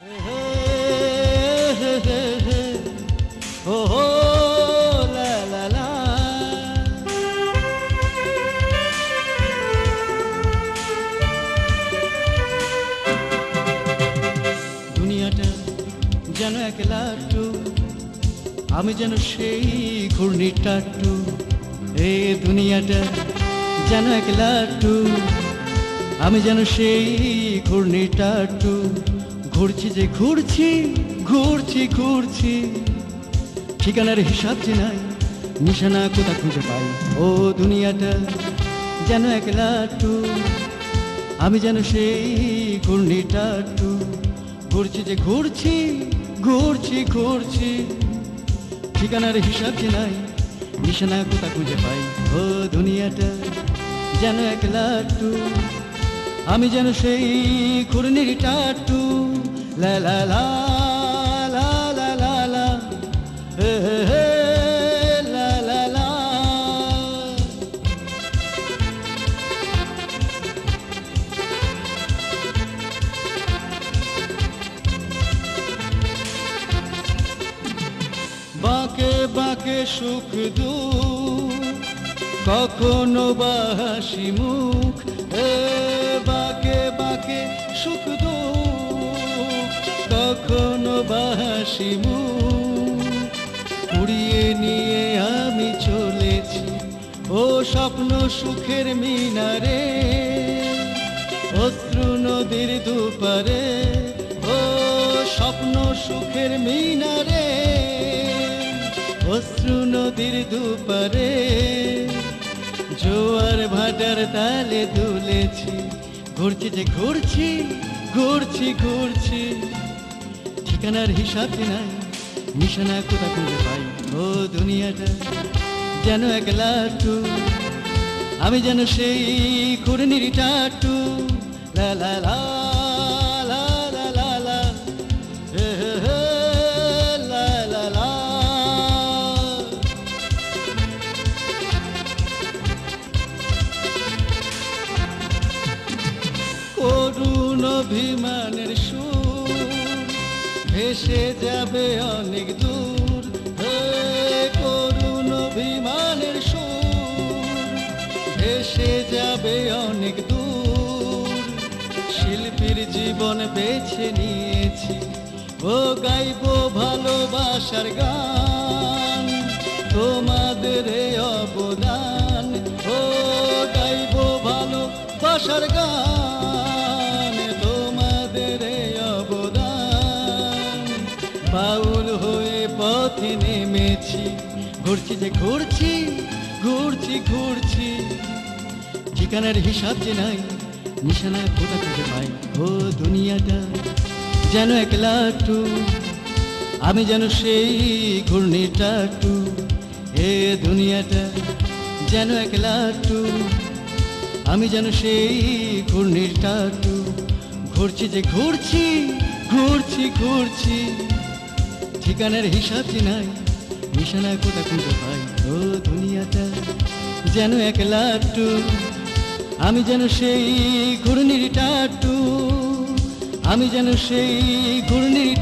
দুনিয়াটা যেন এক লাট্টু, আমি যেন সেই ঘূর্ণির টাট্টু। এই দুনিয়াটা যেন এক লাট্টু, আমি যেন সেই ঘূর্ণির টাট্টু। ঘুরছি যে ঘুরছি, ঘুরছি ঘুরছি, ঠিকানার হিসাব যে নাই, নিশানা কোথা খুঁজে পাই। ও দুনিয়াটা যেন এক লাট্টু, আমি যেন সেই ঘূর্ণির টাট্টু। ঘুরছি যে ঘুরছি, ঘুরছি ঘুরছি, ঠিকানার হিসাব যে নাই, নিশানা কোথা খুঁজে পাই। ও দুনিয়াটা যেন এক লাট্টু, আমি যেন সেই ঘূর্ণির টাট্টু। লা লা লা লা লা লা লা, হে হে হে, লা লা লা। বাঁকে বাঁকে সুখ দুঃখ, কখনো বা হাসি মুখ। বাঁকে বাঁকে সুখ দুঃখ, কখনো বা হাসি মুখ। কুড়িয়ে নিয়ে আমি চলেছি ও স্বপ্ন সুখের মিনারে, অশ্রু নদীর দুপারে, ও স্বপ্ন সুখের মিনারে, অশ্রু নদীর দুপারে। জোয়ার ভাটার তালে দুলেছি, ঘুরছি যে ঘুরছি, ঘুরছি ঘুরছি, ঠিকানার হিসাব যে নাই, নিশানা কোথা খুঁজে পাই। ও দুনিয়াটা যেন এক লাট্টু, আমি যেন সেই ঘূর্ণির টাট্টু। লা লা লা লা লা লা লা, হে হে হে, লা লা লা। করুণ অভিমানের সুর ভেসে যাবে অনেক দূর। করুণ অভিমানের সুর ভেসে যাবে অনেক দূর। শিল্পীর জীবন বেছে নিয়েছি, ও গাইবো ভালোবাসার গান, তোমাদের এই অবদান। ও গাইবো ভালোবাসার গান, তোমাদের এই অবদান। বাউল হয়ে পথে নেমেছি, ঘুরছি যে ঘুরছি, ঘুরছি ঘুরছি, ঠিকানার হিসাব যে নাই, নিশানা কোথা খুঁজে পাই। ও দুনিয়াটা যেন এক লাট্টু, আমি যেন সেই ঘূর্ণির টাট্টু। এ দুনিয়াটা যেন এক লাট্টু, আমি যেন সেই ঘূর্ণির টাট্টু। ঘুরছি যে ঘুরছি, ঘুরছি ঘুরছি, ঠিকানার হিসাব যে নাই, নিশানা কোথা খুঁজে পাই। ও দুনিয়াটা যেন এক লাট্টু, আমি যেন সেই ঘূর্ণির টাট্টু, আমি যেন সেই ঘূর্ণির